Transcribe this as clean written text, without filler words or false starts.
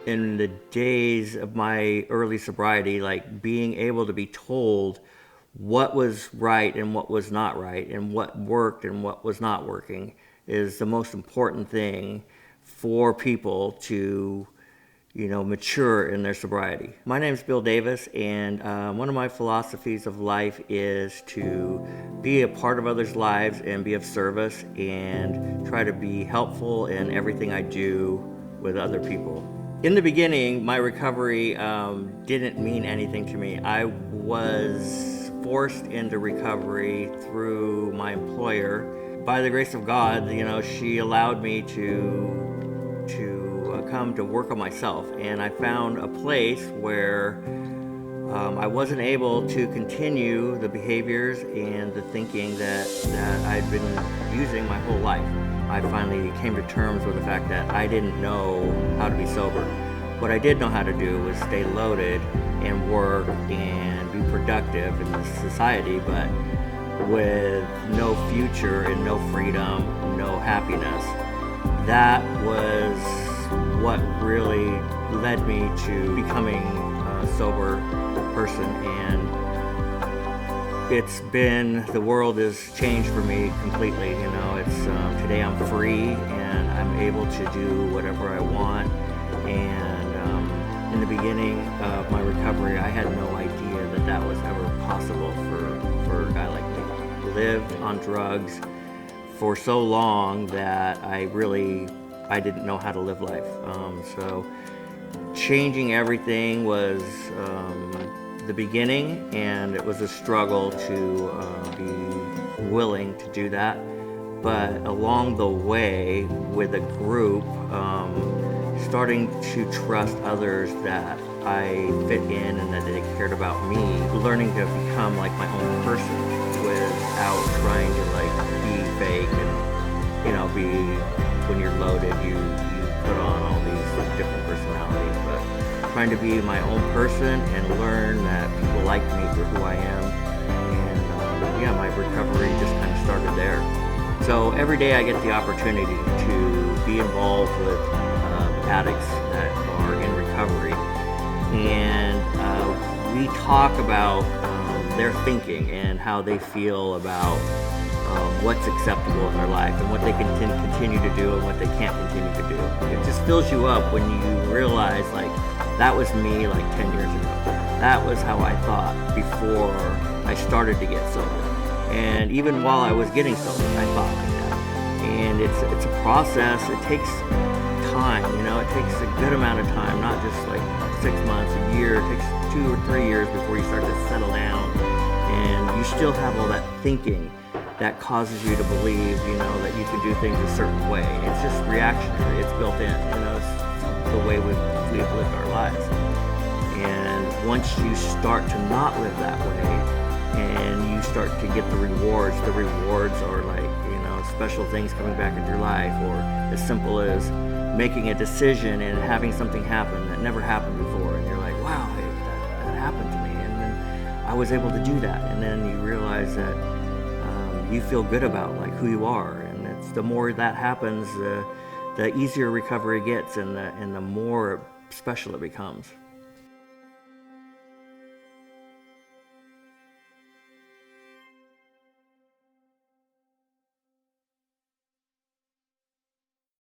in the days of my early sobriety, like being able to be told what was right and what was not right, and what worked and what was not working, is the most important thing for people to, mature in their sobriety. My name is Bill Davis, and one of my philosophies of life is to be a part of others' lives and be of service and try to be helpful in everything I do with other people. In the beginning, my recovery didn't mean anything to me. I was forced into recovery through my employer. By the grace of God, she allowed me to come to work on myself, and I found a place where I wasn't able to continue the behaviors and the thinking that I'd been using my whole life. I finally came to terms with the fact that I didn't know how to be sober. What I did know how to do was stay loaded and work and be productive in society, but with no future and no freedom, no happiness. That was what really led me to becoming a sober person, and the world has changed for me completely. Today I'm free and I'm able to do whatever I want. And in the beginning of my recovery, I had no idea that was ever possible for a guy like me. Lived on drugs for so long that I didn't know how to live life. So changing everything was the beginning, and it was a struggle to be willing to do that. But along the way, with a group, starting to trust others that I fit in and that they cared about me, learning to become like my own person without trying to be fake and be, when you're loaded, you put on all these different personalities, but trying to be my own person and learn that people like me for who I am. And my recovery just kind of started there. So every day I get the opportunity to be involved with addicts that are in recovery, and we talk about their thinking and how they feel about what's acceptable in their life and what they can continue to do and what they can't continue to do. It just fills you up when you realize, that was me 10 years ago. That was how I thought before I started to get sober. And even while I was getting sober, I thought like that. And it's a process. It takes time, it takes a good amount of time, not just 6 months, a year. It takes 2 or 3 years before you start to settle down. And you still have all that thinking that causes you to believe, that you can do things a certain way. It's just reactionary. It's built in. It's the way we've lived our lives. And once you start to not live that way, and you start to get the rewards are special things coming back into your life, or as simple as making a decision and having something happen that never happened before, and you're like, wow, that happened to me, and then I was able to do that. And then you realize that you feel good about who you are, and the more that happens, the easier recovery gets, and the more special it becomes.